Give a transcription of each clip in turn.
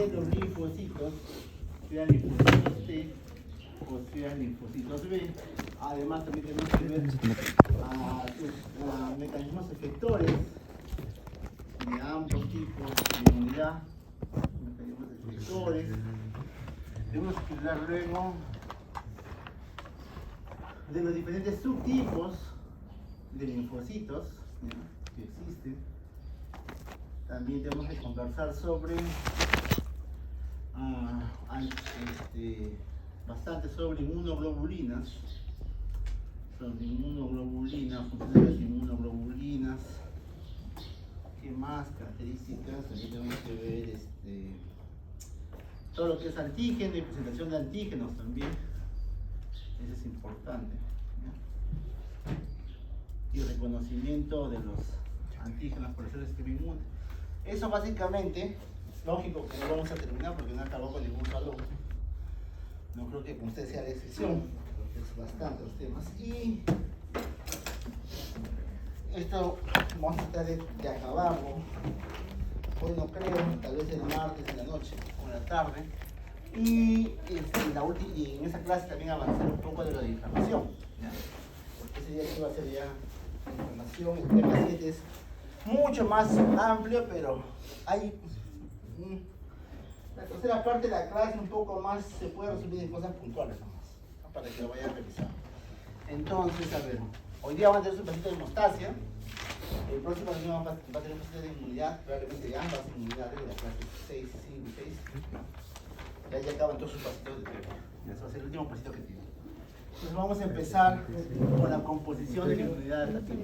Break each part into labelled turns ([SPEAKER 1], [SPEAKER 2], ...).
[SPEAKER 1] de los linfocitos, sean linfocitos T o sean linfocitos B. Además también tenemos que ver sus mecanismos efectores de ambos tipos de inmunidad, mecanismos efectores. Tenemos que hablar luego de los diferentes subtipos de linfocitos, ¿ya?, que existen. También tenemos que conversar sobre bastante sobre inmunoglobulinas, funciones de las inmunoglobulinas. ¿Qué más características? También tenemos que ver todo lo que es antígeno y presentación de antígenos también. Eso es importante, ¿ya? Y reconocimiento de los antígenos por el sistema inmune. Eso básicamente, lógico que no vamos a terminar porque no acabó con ningún salón. No creo que con usted sea la excepción, porque es bastante los temas. Y esto vamos a tratar de acabarlo. Hoy no creo, tal vez el martes en la noche o en la tarde. Y en esa clase también avanzar un poco de lo de inflamación, ¿ya? Porque ese día sí va a ser ya inflamación. El tema 7 es mucho más amplio, pero hay la tercera parte de la clase un poco más, se puede resumir en cosas puntuales nomás, ¿no?, para que lo vayan revisando. Entonces, a ver, hoy día vamos a tener un pasito de hemostasia. El próximo día va a tener un pasito de inmunidad, probablemente ya ambas inmunidades de la clase 6, 5 y 6. Ya acaban todos sus pasitos de prueba. Ese va a ser el último pasito que tiene. Entonces vamos a empezar con la composición de la inmunidad adaptativa.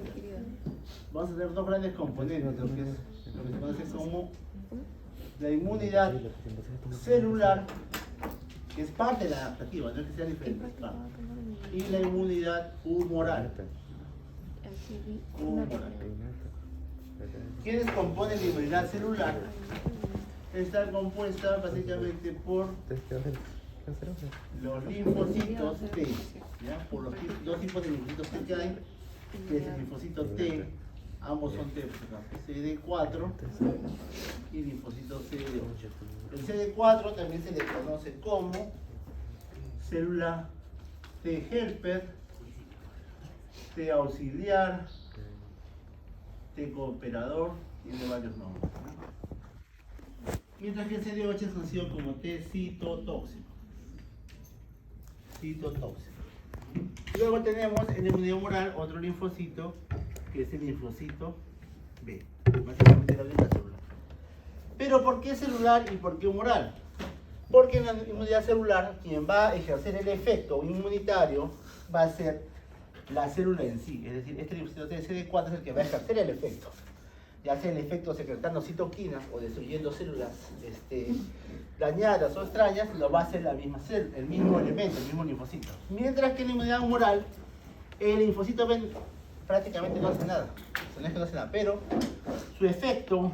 [SPEAKER 1] Vamos a tener dos grandes componentes, lo que se conoce como la inmunidad celular, que es parte de la adaptativa, no es que sea diferente, es parte, y la inmunidad humoral. ¿Quiénes componen la inmunidad celular? Está compuesta básicamente por los linfocitos T, ¿ya? Por los dos tipos de linfocitos T que hay, que es el linfocito T, ambos son T, CD4 y linfocito CD8. El CD4 también se le conoce como célula T helper, T auxiliar, T cooperador, tiene varios nombres, ¿no? Mientras que el CD8 es conocido como T citotóxico. Luego tenemos en la inmunidad humoral otro linfocito, que es el linfocito B, básicamente la misma celular. Pero ¿por qué celular y por qué humoral? Porque en la inmunidad celular quien va a ejercer el efecto inmunitario va a ser la célula en sí, es decir, este linfocito CD4 es el que va a ejercer el efecto, ya sea el efecto secretando citoquinas o destruyendo células dañadas o extrañas, lo va a hacer la misma célula, el mismo elemento, el mismo linfocito. Mientras que en la inmunidad humoral, el linfocito B prácticamente no hace nada, no es que no hace nada, pero su efecto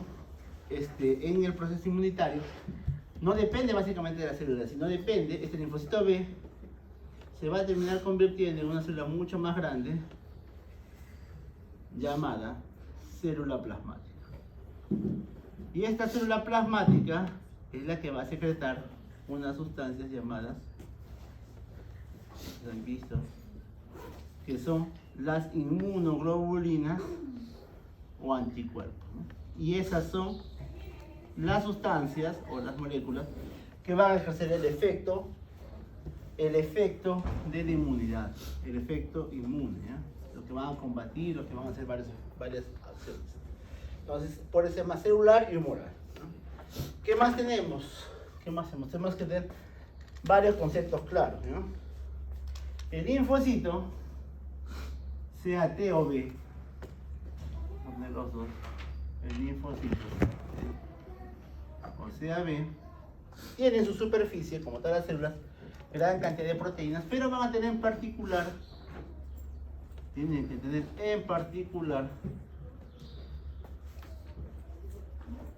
[SPEAKER 1] en el proceso inmunitario no depende básicamente de la célula, sino depende, este linfocito B se va a terminar convirtiendo en una célula mucho más grande llamada célula plasmática. Y esta célula plasmática es la que va a secretar unas sustancias llamadas, ¿lo han visto?, que son las inmunoglobulinas o anticuerpos, ¿no? Y esas son las sustancias o las moléculas que van a ejercer el efecto de la inmunidad, el efecto inmune, ¿ya? Lo que van a combatir, lo que van a hacer varias acciones. Entonces, por eso es más celular y humoral, ¿no? ¿Qué más tenemos? Tenemos que tener varios conceptos claros, ¿no? El linfocito, sea T o B, vamos a poner los dos, el linfocito, o sea B, tiene en su superficie, como todas las células, gran cantidad de proteínas, pero van a tener en particular,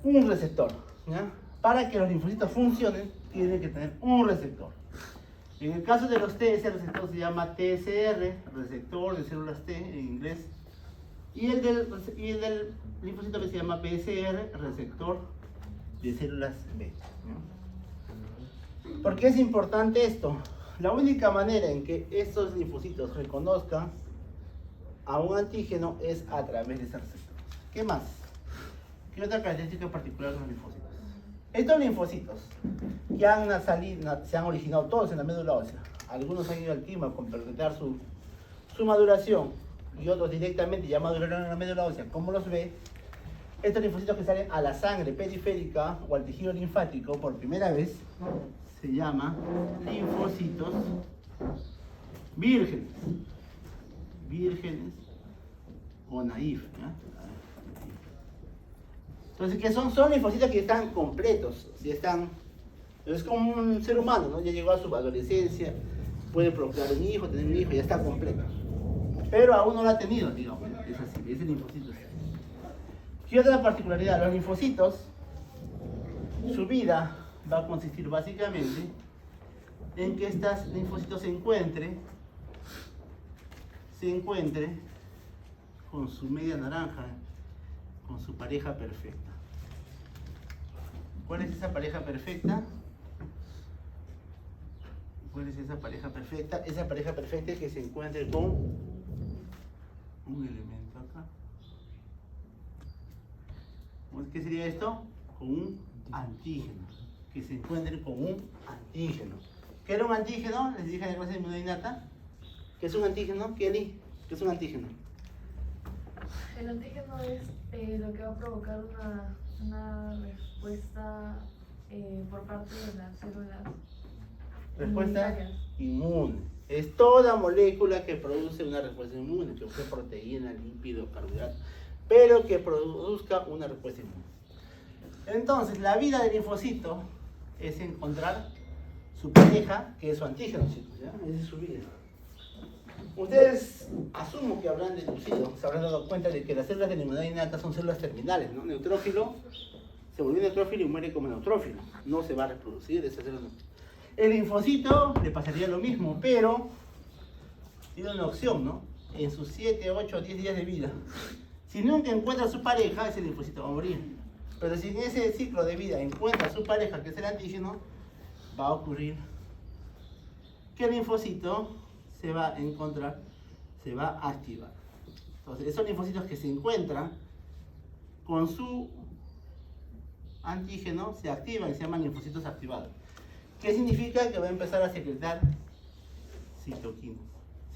[SPEAKER 1] un receptor, ¿ya? Para que los linfocitos funcionen, tienen que tener un receptor. En el caso de los T, ese receptor se llama TSR, receptor de células T en inglés, y el del linfocito B se llama PSR, receptor de células beta, ¿no? ¿Por qué es importante esto? La única manera en que estos linfocitos reconozcan a un antígeno es a través de ese receptor. ¿Qué más? ¿Qué otra característica particular de los linfocitos? Estos linfocitos que han salido, se han originado todos en la médula ósea. Algunos han ido al quimo a completar su maduración y otros directamente ya maduraron en la médula ósea. ¿Cómo los ve? Estos linfocitos que salen a la sangre periférica o al tejido linfático por primera vez se llama linfocitos vírgenes. Vírgenes o naif, ¿ya? Entonces, ¿qué son? Son linfocitos que están completos, si están, es como un ser humano, ¿no? Ya llegó a su adolescencia, puede procrear un hijo, tener un hijo, ya está completo. Pero aún no lo ha tenido, digamos, es así, es el linfocito. ¿Qué otra particularidad? Los linfocitos, su vida va a consistir básicamente en que estos linfocitos se encuentren con su media naranja, con su pareja perfecta. ¿Cuál es esa pareja perfecta? ¿Cuál es esa pareja perfecta? Esa pareja perfecta es que se encuentre con un elemento acá. ¿Qué sería esto? Con un antígeno. Que se encuentre con un antígeno. ¿Qué era un antígeno? Les dije en la clase de inmunidad innata. ¿Qué es un antígeno? Kelly, ¿qué es un antígeno?
[SPEAKER 2] El antígeno es lo que va a provocar una respuesta por parte de las células
[SPEAKER 1] respuesta inmune. Es toda molécula que produce una respuesta inmune, que sea proteína, lípido, carbohidrato, pero que produzca una respuesta inmune. Entonces, la vida del linfocito es encontrar su pareja, que es su antígeno, chicos, ¿ya? Esa es su vida. Ustedes asumo que habrán deducido, se habrán dado cuenta de que las células de la inmunidad innata son células terminales, ¿no? Neutrófilo se volvió neutrófilo y muere como neutrófilo, no se va a reproducir esa célula. El linfocito le pasaría lo mismo, pero tiene una opción, ¿no? En sus 7, 8, 10 días de vida, si nunca encuentra a su pareja, ese linfocito va a morir. Pero si en ese ciclo de vida encuentra a su pareja, que es el antígeno, va a ocurrir que el linfocito se va a encontrar, se va a activar. Entonces, esos linfocitos que se encuentran con su antígeno se activan y se llaman linfocitos activados. ¿Qué significa? Que va a empezar a secretar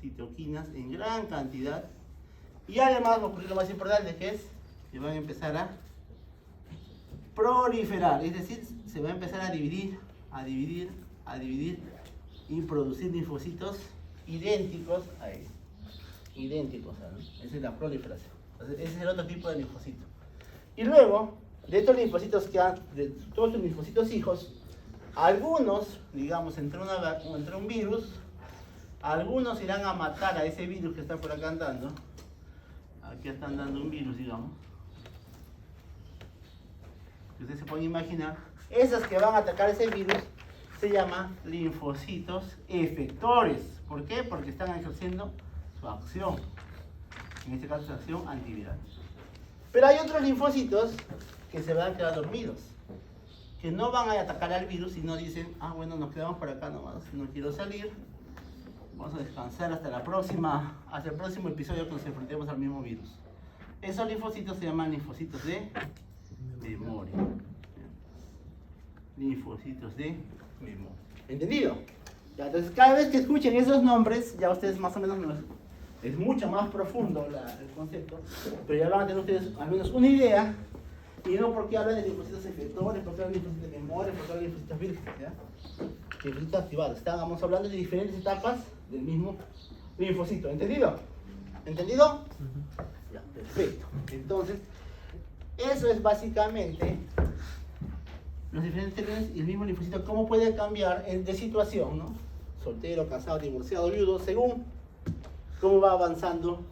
[SPEAKER 1] citoquinas en gran cantidad, y además va a ocurrir lo más importante, que es que van a empezar a proliferar, es decir, se va a empezar a dividir y producir linfocitos idénticos a él. Idénticos, ¿no? Esa es la proliferación. Entonces, ese es el otro tipo de linfocito. Y luego, de estos linfocitos de todos los linfocitos hijos, algunos, digamos, entre un virus, algunos irán a matar a ese virus que está por acá andando. Aquí están dando un virus, digamos. Que ustedes se pueden imaginar. Esas que van a atacar ese virus se llaman linfocitos efectores. ¿Por qué? Porque están ejerciendo su acción. En este caso, su acción antiviral. Pero hay otros linfocitos que se van a quedar dormidos, que no van a atacar al virus, sino dicen, bueno, nos quedamos por acá nomás, no quiero salir, vamos a descansar hasta el próximo episodio cuando nos enfrentemos al mismo virus. Esos linfocitos se llaman linfocitos de memoria. Linfocitos de memoria. ¿Entendido? Ya, entonces, cada vez que escuchen esos nombres, ya ustedes más o menos es mucho más profundo el concepto, pero ya van a tener ustedes al menos una idea, y no porque hablan de linfocitos efectores, porque hablan de linfocitos de memoria, porque hablan de linfocitos vírgenes, ¿ya? Linfocitos activados. Estábamos hablando de diferentes etapas del mismo linfocito. ¿Entendido? ¿Entendido? Ya, perfecto. Entonces, eso es básicamente los diferentes términos y el mismo linfocito, cómo puede cambiar de situación, ¿no? Soltero, casado, divorciado, viudo, según cómo va avanzando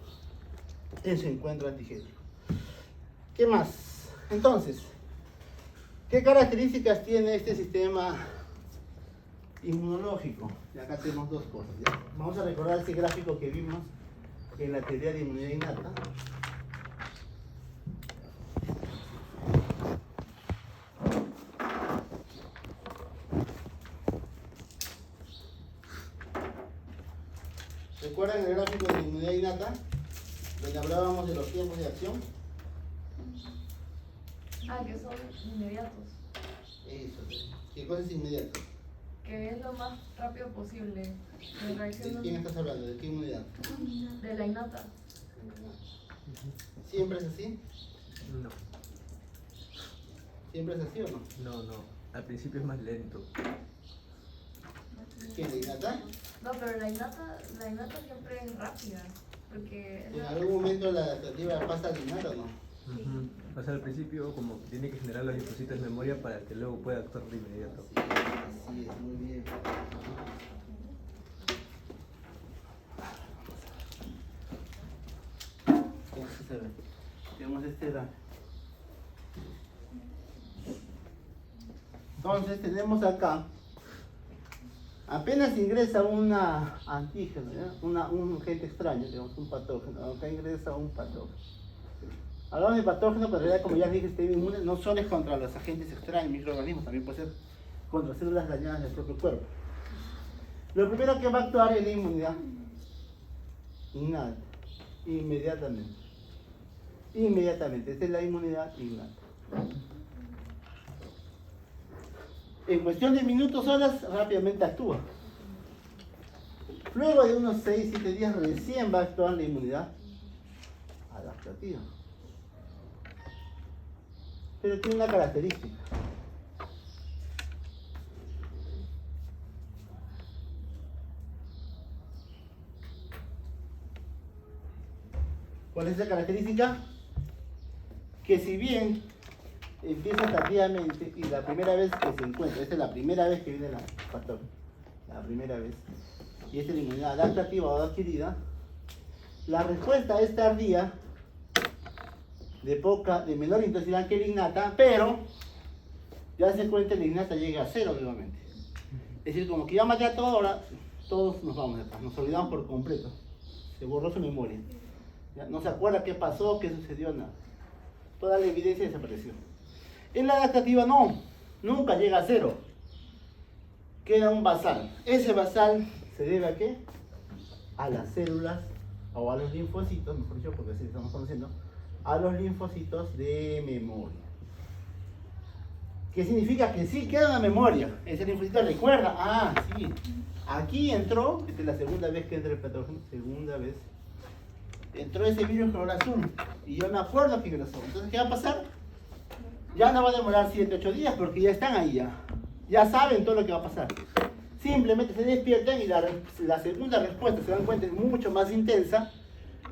[SPEAKER 1] en su encuentro antigénico. ¿Qué más? Entonces, ¿qué características tiene este sistema inmunológico? Y acá tenemos dos cosas, ¿ya? Vamos a recordar este gráfico que vimos en la teoría de inmunidad innata. ¿Recuerdan el gráfico de la inmunidad innata? Donde hablábamos de los tiempos de acción.
[SPEAKER 2] Ah, que son inmediatos.
[SPEAKER 1] Eso, ¿qué cosa es inmediato?
[SPEAKER 2] Que es lo más rápido posible. La
[SPEAKER 1] ¿De
[SPEAKER 2] reacción
[SPEAKER 1] quién estás hablando? ¿De qué inmunidad?
[SPEAKER 2] de la innata.
[SPEAKER 1] ¿Siempre es así?
[SPEAKER 3] No,
[SPEAKER 1] ¿Siempre es así o no?
[SPEAKER 3] no. Al principio es más lento.
[SPEAKER 1] ¿Quién, la innata?
[SPEAKER 2] No, pero la innata siempre es rápida. Porque es
[SPEAKER 1] En
[SPEAKER 2] la-
[SPEAKER 1] algún momento la adaptativa pasa al innata o no.
[SPEAKER 3] O sea, al principio como que tiene que generar los linfocitos de memoria para que luego pueda actuar de inmediato.
[SPEAKER 1] Así es, muy bien. Entonces, a ver, tenemos este gráfico. Entonces tenemos acá, apenas ingresa una antígeno, ¿ya? Un agente extraño, digamos, un patógeno. Acá ingresa un patógeno. Hablamos de patógeno, pero en realidad, como ya dije, este inmune no solo es contra los agentes extraños, microorganismos, también puede ser contra células dañadas del propio cuerpo. Lo primero que va a actuar es la inmunidad innata, inmediatamente. Inmediatamente, esta es la inmunidad innata. En cuestión de minutos, horas, rápidamente actúa. Luego de unos 6-7 días recién va a actuar la inmunidad adaptativa. Pero tiene una característica. ¿Cuál es esa característica? Que si bien empieza tardíamente y la primera vez que se encuentra, esta es la primera vez que viene la patógeno, la primera vez, y esta es la inmunidad adaptativa o adquirida, la respuesta es tardía, de menor intensidad que la innata, pero ya se cuenta la innata llega a cero nuevamente. Es decir, como que ya maté a todo, ahora todos nos vamos de acá, nos olvidamos por completo, se borró su memoria, ¿ya? No se acuerda qué pasó, qué sucedió, nada. Toda la evidencia desapareció. En la adaptativa no, nunca llega a cero. Queda un basal. Ese basal se debe a qué? A las células o a los linfocitos, mejor dicho, porque así estamos conociendo, a los linfocitos de memoria. ¿Qué significa? Que sí queda una memoria. Ese linfocito recuerda, sí, aquí entró, esta es la segunda vez que entra el patógeno, segunda vez, entró ese virus color azul y yo me acuerdo que ingresó. Entonces, ¿qué va a pasar? Ya no va a demorar 7-8 días porque ya están ahí ya saben todo lo que va a pasar. Simplemente se despiertan y la segunda respuesta, se dan cuenta, es mucho más intensa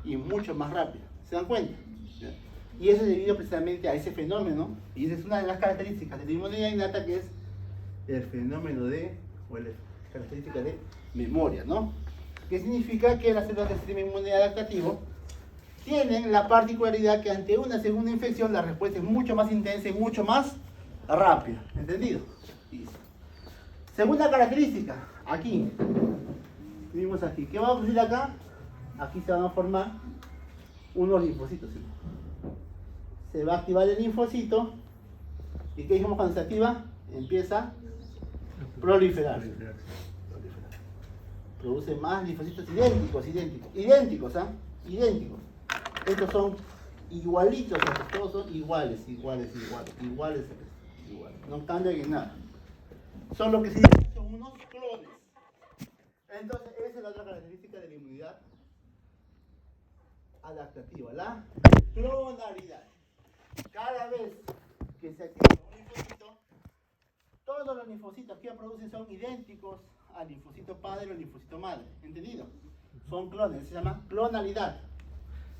[SPEAKER 1] y mucho más rápida. ¿Se dan cuenta? Y eso es debido precisamente a ese fenómeno, y esa es una de las características de la inmunidad innata, que es el fenómeno o la característica de memoria, ¿no? Que significa que las células del sistema inmune adaptativo tienen la particularidad que ante una segunda infección la respuesta es mucho más intensa y mucho más rápida. ¿Entendido? Listo. Segunda característica, aquí. Vimos aquí. ¿Qué va a ocurrir acá? Aquí se van a formar unos linfocitos. ¿Sí? Se va a activar el linfocito. ¿Y qué dijimos cuando se activa? Empieza a proliferar. Produce más linfocitos idénticos. Idénticos. Estos son igualitos, todos son iguales. No cambian en nada. Son lo que se dice, son unos clones. Entonces, esa es la otra característica de la inmunidad adaptativa, la clonalidad. Cada vez que se activa un linfocito, todos los linfocitos que producen son idénticos al linfocito padre o al linfocito madre. ¿Entendido? Son clones, se llama clonalidad.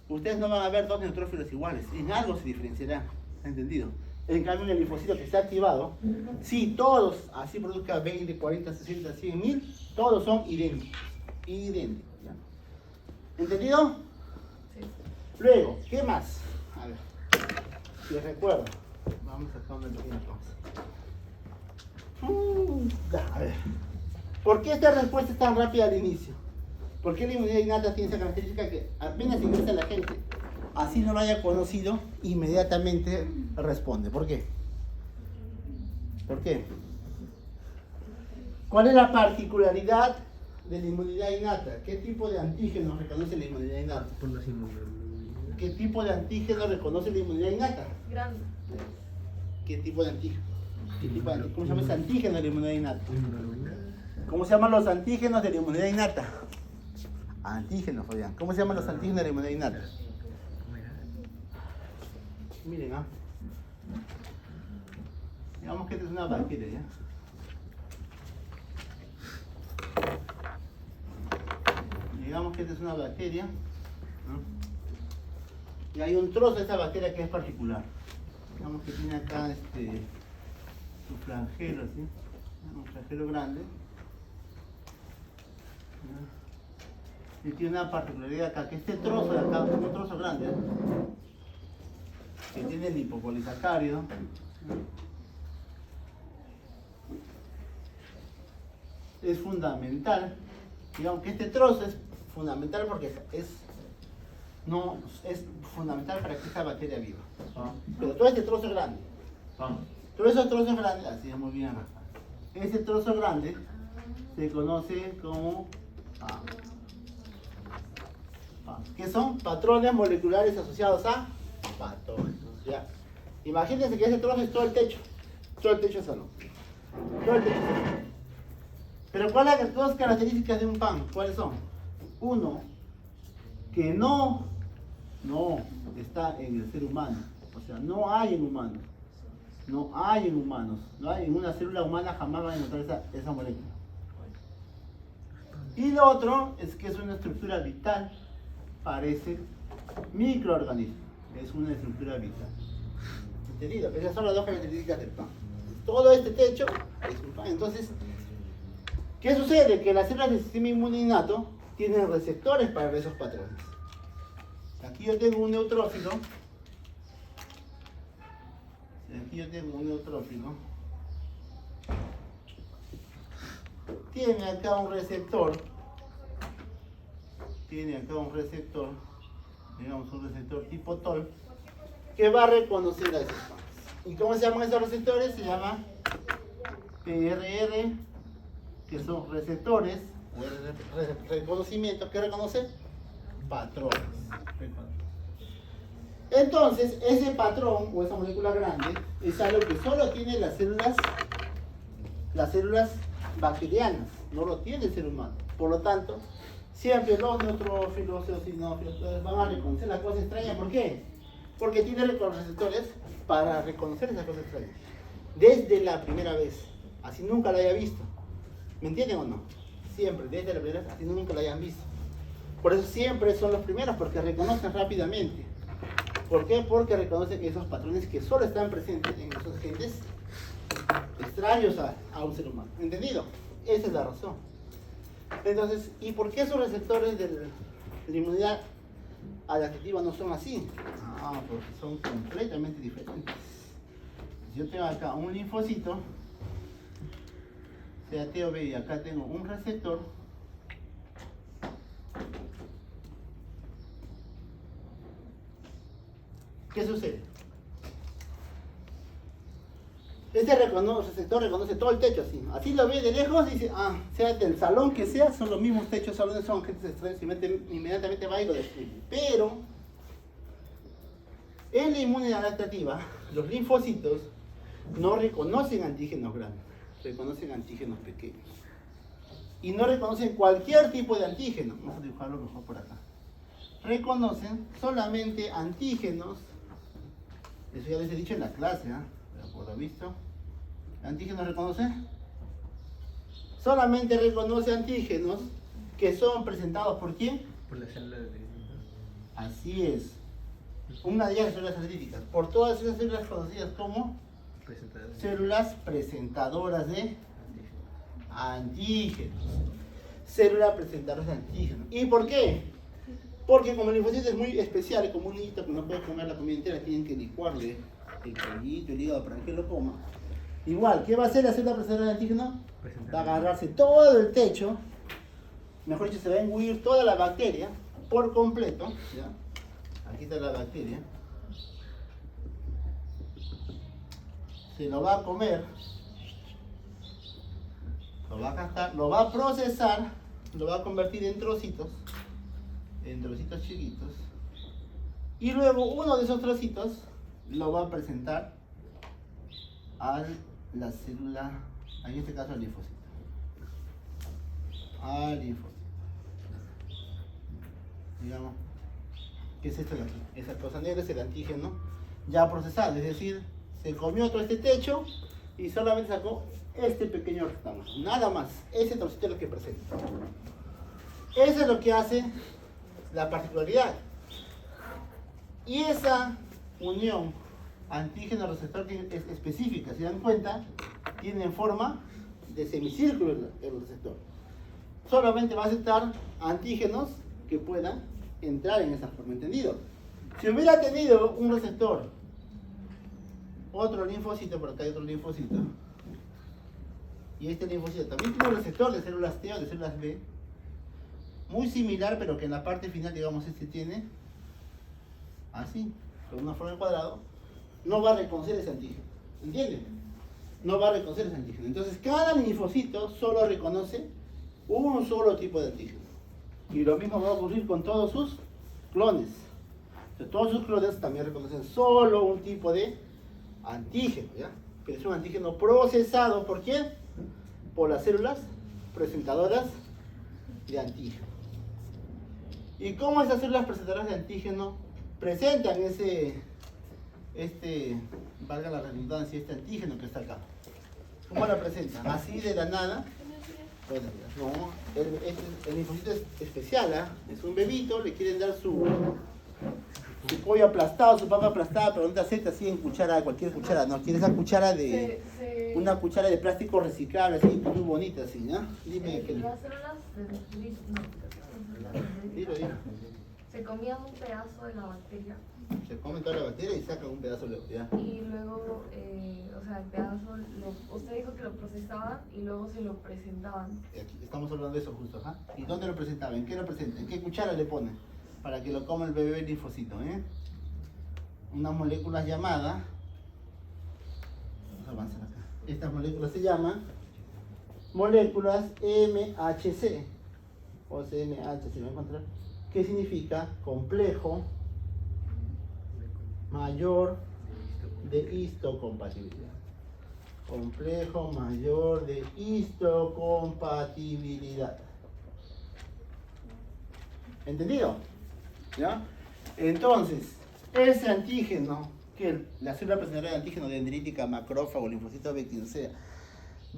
[SPEAKER 1] Ustedes no van a ver dos neutrófilos iguales, en algo se diferenciará. ¿Entendido? En cambio, en el linfocito que está activado, si todos así produzcan 20, 40, 60, 100 mil, todos son idénticos. ¿Ya? ¿Entendido?
[SPEAKER 2] Sí.
[SPEAKER 1] Luego, ¿qué más? A ver, si recuerdo, vamos a sacar una pequeña pausa. A ver, ¿por qué esta respuesta es tan rápida al inicio? ¿Por qué la inmunidad innata tiene esa característica que apenas ingresa la gente, así no lo haya conocido, inmediatamente responde? ¿Por qué? ¿Por qué? ¿Cuál es la particularidad de la inmunidad innata. ¿Qué tipo de antígeno reconoce la inmunidad innata?
[SPEAKER 3] Por los inmunes.
[SPEAKER 1] ¿Qué tipo de antígeno reconoce la inmunidad innata?
[SPEAKER 2] Grande.
[SPEAKER 1] ¿Qué tipo de antígeno? ¿Cómo se llama ese antígeno de la inmunidad innata?
[SPEAKER 3] Inmunoglobulina.
[SPEAKER 1] ¿Cómo se llaman los antígenos de la inmunidad innata? Antígenos, Fabián. ¿Cómo se llaman los antígenos de la inmunidad innata?
[SPEAKER 3] ¿Cómo era?
[SPEAKER 1] Miren, digamos que esta es una bacteria, ¿ya? Digamos que esta es una bacteria, ¿no? Y hay un trozo de esta bacteria que es particular. Digamos que tiene acá su flagelo, ¿sí? Un flagelo grande. ¿No? Y tiene una particularidad acá, que este trozo de acá, un trozo grande, que tiene el lipopolisacárido, ¿no? Es fundamental. Digamos que este trozo es fundamental porque es fundamental para que esta bacteria viva. Pero todo este trozo grande, todos esos trozos grandes, así es muy bien, Rafa. Ese trozo grande se conoce como que son patrones moleculares asociados a patógenos. ¿Ya? Imagínense que ese trozo es todo el techo es salón. Todo el techo es salón. Pero ¿cuáles son las dos características de un pan? ¿Cuáles son? Uno, que no está en el ser humano. O sea, no hay en humanos. No hay en humanos. No hay en una célula humana, jamás van a encontrar esa molécula. Y lo otro es que es una estructura vital para ese microorganismo. Es una estructura vital. ¿Entendido? Esas son las dos características del pan. Todo este techo es un pan. Entonces, ¿qué sucede? Que las células del sistema inmune innato tienen receptores para esos patrones. Aquí yo tengo un neutrófilo. Tiene acá un receptor. Digamos un receptor tipo TOL, que va a reconocer a esos panes. ¿Y cómo se llaman esos receptores? Se llama PRR, que son receptores o reconocimiento que reconocen patrones. Entonces, ese patrón o esa molécula grande es algo que solo tiene las células bacterianas, no lo tiene el ser humano. Por lo tanto, siempre los neutrófilos, eosinófilos, van a reconocer las cosas extrañas. ¿Por qué? Porque tiene receptores para reconocer esas cosas extrañas. Desde la primera vez, así nunca la haya visto. ¿Me entienden o no? Siempre, desde la primera vez, así nunca la hayan visto. Por eso siempre son los primeros, porque reconocen rápidamente. ¿Por qué? Porque reconocen esos patrones que solo están presentes en esos agentes extraños a un ser humano. ¿Entendido? Esa es la razón. Entonces, ¿y por qué esos receptores de la inmunidad adaptativa no son así? Porque son completamente diferentes. Yo tengo acá un linfocito, sea T o B, y acá tengo un receptor. ¿Qué sucede? Este receptor reconoce todo el techo así. Así lo ve de lejos y dice, sea del salón que sea, son los mismos techos, salones son agentes extraños, inmediatamente va y lo destruye. Pero, en la inmunidad adaptativa, los linfocitos no reconocen antígenos grandes, reconocen antígenos pequeños. Y no reconocen cualquier tipo de antígeno. Vamos a dibujarlo mejor por acá. Reconocen solamente antígenos. Eso ya les he dicho en la clase, pero por lo visto, ¿antígenos reconoce? Solamente reconoce antígenos que son presentados ¿por quién?
[SPEAKER 3] Por las células de...
[SPEAKER 1] Así es. Una de ellas es células analíticas. Por todas esas células conocidas como células presentadoras de antígenos. Células presentadoras de antígenos. ¿Y por qué? Porque como el linfocito es muy especial, como un niñito que no puede comer la comida entera, tienen que licuarle el pollito, el hígado para que lo coma. Igual, ¿qué va a hacer la célula presentadora de antígeno? Va a agarrarse todo el techo, mejor dicho, se va a engullir toda la bacteria por completo. ¿Ya? Aquí está la bacteria. Se lo va a comer, lo va a gastar, lo va a procesar lo va a convertir en trocitos chiquitos, y luego uno de esos trocitos lo va a presentar a la célula, en este caso al linfocito. Digamos, ¿qué es esto de aquí? Esa cosa negra es el antígeno ya procesado, es decir, se comió todo este techo y solamente sacó este pequeño rectángulo, nada más. Ese trocito es lo que presenta. Eso es lo que hace la particularidad. Y esa unión antígeno-receptor es específica. Si dan cuenta, tiene forma de semicírculo el receptor. Solamente va a aceptar antígenos que puedan entrar en esa forma, ¿entendido? Si hubiera tenido un receptor, otro linfocito, por acá hay otro linfocito, y este linfocito también tiene un receptor de células T o de células B, muy similar, pero que en la parte final, digamos, este tiene así, con una forma de cuadrado, no va a reconocer ese antígeno, ¿entienden? No va a reconocer ese antígeno. Entonces, cada linfocito solo reconoce un solo tipo de antígeno. Y lo mismo va a ocurrir con todos sus clones. Entonces, todos sus clones también reconocen solo un tipo de antígeno, ¿ya? Pero es un antígeno procesado, ¿por quién? Por las células presentadoras de antígeno. ¿Y cómo esas células presentadoras de antígeno presentan valga la redundancia, este antígeno que está acá? ¿Cómo lo presentan? Así de la nada. Bueno, no, el linfocito es especial, ¿eh? Es un bebito, le quieren dar su pollo aplastado, su papa aplastada, pero no te acepta así en cuchara, cualquier cuchara, no, quiere esa cuchara de... Una cuchara de plástico reciclable, así, muy bonita, así, ¿no? Dime que...
[SPEAKER 2] Las células
[SPEAKER 1] Dilo.
[SPEAKER 2] se comían un pedazo de la bacteria.
[SPEAKER 1] Se comen toda la bacteria y sacan un pedazo de la...
[SPEAKER 2] Y luego, o sea, el pedazo, usted dijo que lo procesaban y luego se lo presentaban.
[SPEAKER 1] Aquí estamos hablando de eso justo, ¿ah? ¿Y dónde lo presentaban? ¿En qué lo presentan? ¿En qué cuchara le ponen? Para que lo coma el bebé linfocito, ¿eh? Unas moléculas llamadas... Vamos a avanzar acá. Estas moléculas se llaman moléculas MHC o CMH, si lo van a encontrar. ¿Qué significa? Complejo mayor de histocompatibilidad. Complejo mayor de histocompatibilidad. ¿Entendido? ¿Ya? Entonces, ese antígeno, que la célula presentadora de antígeno dendrítica, macrófago, linfocito B, quien sea,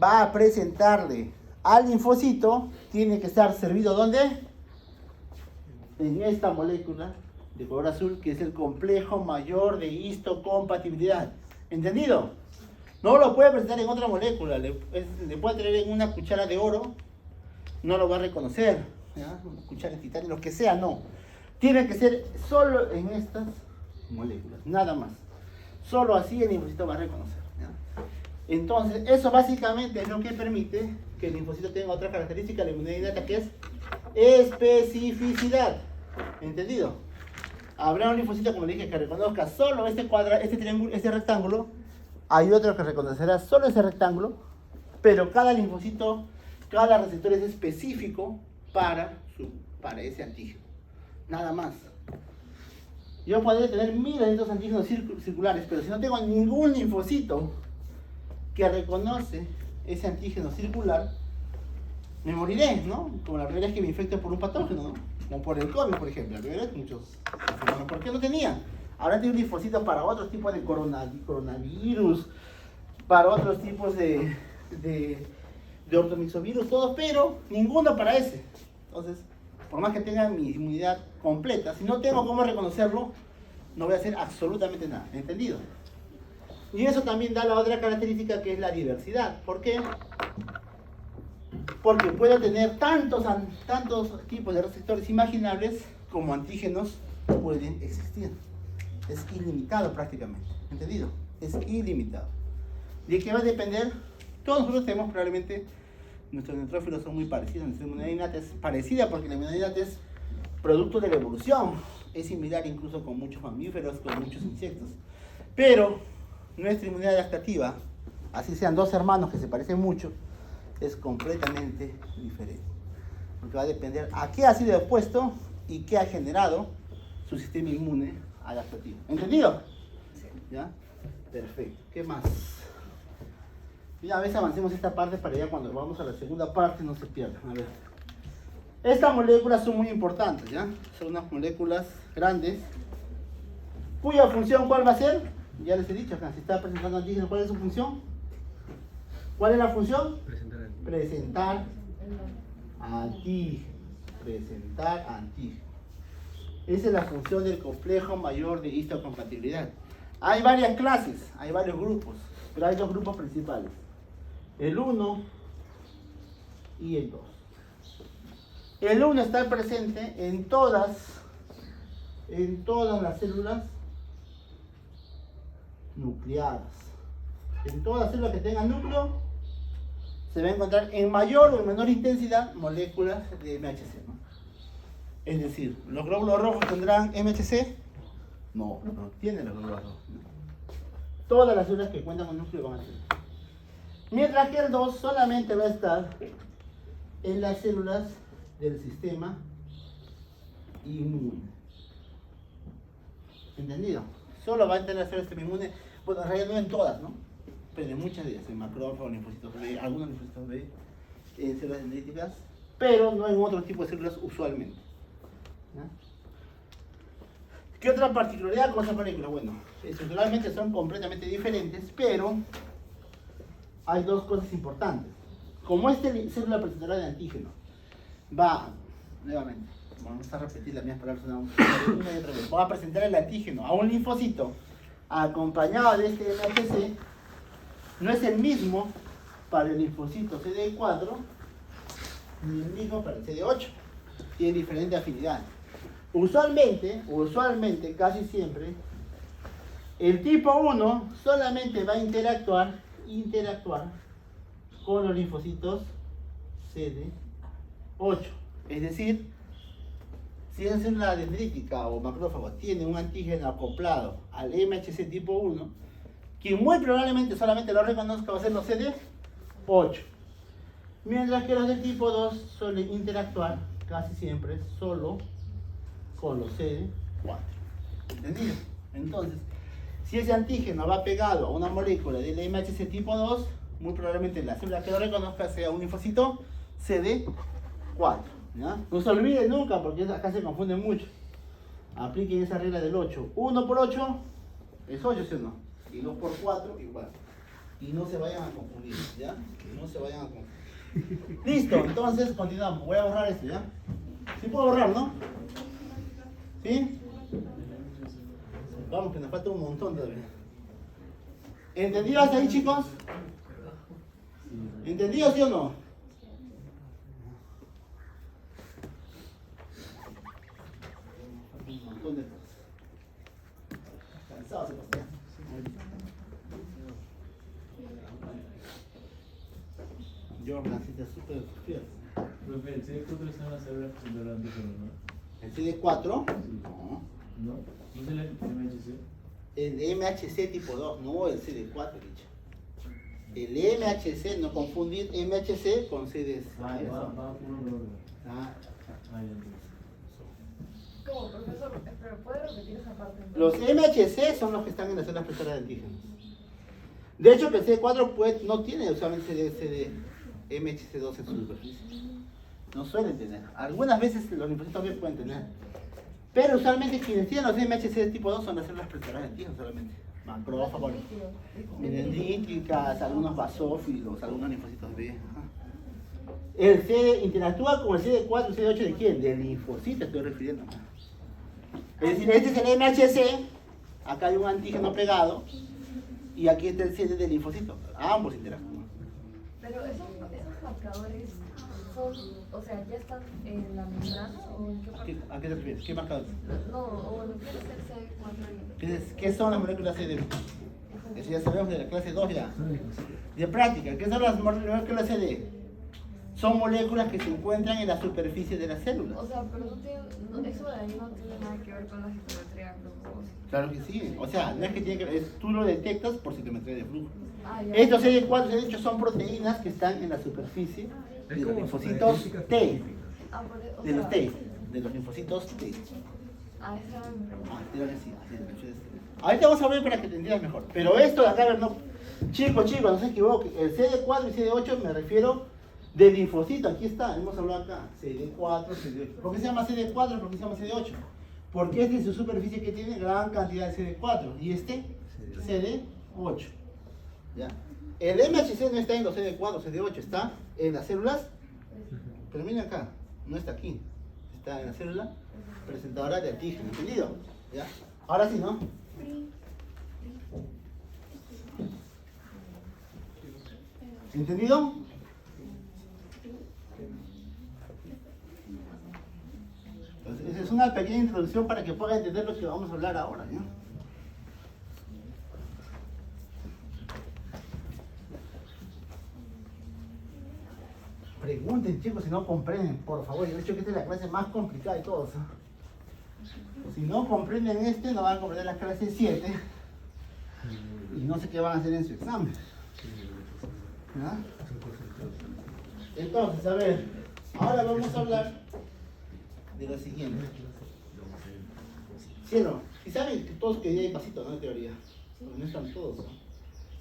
[SPEAKER 1] va a presentarle al linfocito, tiene que estar servido ¿dónde? En esta molécula de color azul, que es el complejo mayor de histocompatibilidad. ¿Entendido? No lo puede presentar en otra molécula, le puede traer en una cuchara de oro, no lo va a reconocer, ¿ya? Una cuchara de titanio, lo que sea, no. Tiene que ser solo en estas moléculas, nada más. Solo así el linfocito va a reconocer, ¿ya? Entonces, eso básicamente es lo que permite que el linfocito tenga otra característica de la inmunidad innata, que es especificidad. ¿Entendido? Habrá un linfocito, como le dije, que reconozca solo este cuadrado, este triángulo, este rectángulo. Hay otro que reconocerá solo ese rectángulo, pero cada linfocito, cada receptor es específico para ese antígeno. Nada más. Yo podría tener miles de estos antígenos circulares, pero si no tengo ningún linfocito que reconoce ese antígeno circular, me moriré, ¿no? Como la primera vez que me infecté por un patógeno, ¿no? Como por el COVID, por ejemplo. La primera vez muchos. ¿Por qué no tenía? Ahora tengo un linfocito para otros tipos de coronavirus, para otros tipos de ortomixovirus, todos, pero ninguno para ese. Entonces, por más que tenga mi inmunidad completa, si no tengo cómo reconocerlo, no voy a hacer absolutamente nada. ¿Entendido? Y eso también da la otra característica, que es la diversidad. ¿Por qué? Porque puedo tener tantos tipos de receptores imaginables como antígenos pueden existir. Es ilimitado prácticamente. ¿Entendido? Es ilimitado. ¿De qué va a depender? Todos nosotros tenemos probablemente, nuestros neutrófilos son muy parecidos, nuestra inmunidad innata es parecida porque la inmunidad innata es producto de la evolución. Es similar incluso con muchos mamíferos, con muchos insectos. Pero nuestra inmunidad adaptativa, así sean dos hermanos que se parecen mucho, es completamente diferente. Porque va a depender a qué ha sido expuesto y qué ha generado su sistema inmune adaptativo. ¿Entendido?
[SPEAKER 2] Sí.
[SPEAKER 1] ¿Ya? Perfecto. ¿Qué más? Y a veces avancemos esta parte para ya cuando vamos a la segunda parte no se pierdan. A ver. Estas moléculas son muy importantes, ¿ya? Son unas moléculas grandes, cuya función, ¿cuál va a ser? Ya les he dicho acá, si está presentando antígeno, ¿cuál es su función? ¿Cuál es la función? Presentar antígeno. Presentar antígeno. Esa es la función del complejo mayor de histocompatibilidad. Hay varias clases, hay varios grupos, pero hay dos grupos principales. El 1 y el 2. El 1 está presente en todas las células nucleadas. En todas las células que tengan núcleo se va a encontrar en mayor o en menor intensidad moléculas de MHC, ¿no? Es decir, ¿los glóbulos rojos tendrán MHC? No, no tienen los glóbulos rojos, ¿no? Todas las células que cuentan con núcleo van a tener. Mientras que el 2 solamente va a estar en las células del sistema inmune. ¿Entendido? Solo va a tener las células del sistema inmune, bueno, en realidad no en todas, ¿no? Pero en muchas de ellas, en macrófagos, linfocitos B, algunos linfocitos B, en células dendríticas, pero no en otro tipo de células usualmente. ¿Ya? ¿Qué otra particularidad con esa molécula? Bueno, estructuralmente son completamente diferentes, pero hay dos cosas importantes. Como esta célula presentadora de antígeno va, nuevamente, vamos a repetir las mismas palabras una y otra vez, va a presentar el antígeno a un linfocito acompañado de este MHC, no es el mismo para el linfocito CD4 ni el mismo para el CD8, tiene diferente afinidad. Usualmente, casi siempre, el tipo 1 solamente va a interactuar con los linfocitos CD8. Es decir, si esa célula dendrítica o macrófago tiene un antígeno acoplado al MHC tipo 1, quien muy probablemente solamente lo reconozca va a ser los CD8. Mientras que los de tipo 2 suelen interactuar casi siempre solo con los CD4. ¿Entendido? Entonces, si ese antígeno va pegado a una molécula del MHC tipo 2, muy probablemente la célula que lo reconozca sea un linfocito CD4. ¿Ya? No se olviden nunca, porque acá se confunden mucho. Apliquen esa regla del 8. 1 por 8 es 8, ¿sí o no? Y 2 por 4 igual. Y no se vayan a confundir, ¿ya? No se vayan a confundir. Listo, entonces continuamos. Voy a borrar esto, ¿ya? Sí puedo borrar, ¿no? ¿Sí? Vamos, que nos falta un montón todavía. ¿Entendido hasta ahí, chicos? ¿Entendido, sí o no? Un montón de cosas. Cansado, Sebastián. Jordan, si te súper fierro.
[SPEAKER 4] Profe, el CD4 está en la célula presentadora de antígeno, ¿no?
[SPEAKER 1] ¿El CD4? No.
[SPEAKER 4] ¿No? ¿No es el MHC?
[SPEAKER 1] El MHC tipo 2, no el CD4, dicho. El MHC, no confundir MHC con CD.
[SPEAKER 4] Va uno por otro.
[SPEAKER 1] Ah.
[SPEAKER 4] Ya entiendo.
[SPEAKER 2] ¿Cómo, profesor? Pero ¿puede repetir esa parte?
[SPEAKER 1] Los MHC son los que están en las células presoras de antígenos. De hecho, que el CD4 no tiene usualmente MHC2 en su superficie. No suelen tener. Algunas veces los linfocitos B pueden tener. Pero usualmente quienes tienen los MHC de tipo 2 son las células presoras de antígenos solamente. Macrófagos, dendríticas, algunos basófilos, algunos linfocitos B. El CD interactúa con el CD4 y el CD8 de quién? Del linfocito estoy refiriendo. Es decir, este es el MHC, acá hay un antígeno pegado, y aquí está el CD del linfocito. Ambos interactúan.
[SPEAKER 2] Pero esos marcadores son, o sea, ¿ya están en la membrana o en qué parte?
[SPEAKER 1] ¿A qué te refieres? ¿Qué marcadores?
[SPEAKER 2] No, o en qué es el C4.
[SPEAKER 1] ¿Qué son las moléculas CD? Eso ya sabemos de la clase 2 ya. De práctica, ¿qué son las moléculas CD? Son moléculas que se encuentran en la superficie de las células.
[SPEAKER 2] O sea, pero eso de ahí no tiene nada que ver con la citometría de flujo.
[SPEAKER 1] Claro que sí. O sea, no es que tiene que ver, tú lo detectas por citometría de flujo.
[SPEAKER 2] Ah, ya.
[SPEAKER 1] Estos CD4, de hecho, son proteínas que están en la superficie de los linfocitos T.
[SPEAKER 2] O
[SPEAKER 1] De los
[SPEAKER 2] sea,
[SPEAKER 1] T, de los linfocitos T.
[SPEAKER 2] esa era mi pregunta.
[SPEAKER 1] Tírale así, ahorita vamos a ver para que te entiendas mejor. Pero esto de acá, a ver, no. Chicos, no se equivoquen. El CD4 y CD8 me refiero de linfocito. Aquí está, hemos hablado acá. CD4, CD8. ¿Por qué se llama CD4? ¿Por qué se llama CD8? Porque este en su superficie que tiene gran cantidad de CD4 y este CD8. ¿Ya? El MHC no está en los CD4, CD8, está en las células. Pero miren acá, no está aquí. Está en la célula presentadora de antígeno, ¿entendido? ¿Ya? Ahora sí, ¿no? ¿Entendido? Entonces, esa es una pequeña introducción para que puedan entender lo que vamos a hablar ahora, ¿ya? Pregunten, chicos, si no comprenden, por favor. Yo he dicho que esta es la clase más complicada de todos. Si no comprenden este, no van a comprender la clase 7. Y no sé qué van a hacer en su examen. ¿Ya? Entonces, a ver, ahora vamos a hablar de lo siguiente. ¿Sí o no? Y saben que todos que ya hay pasitos, ¿no? En teoría. Porque no están todos, ¿no?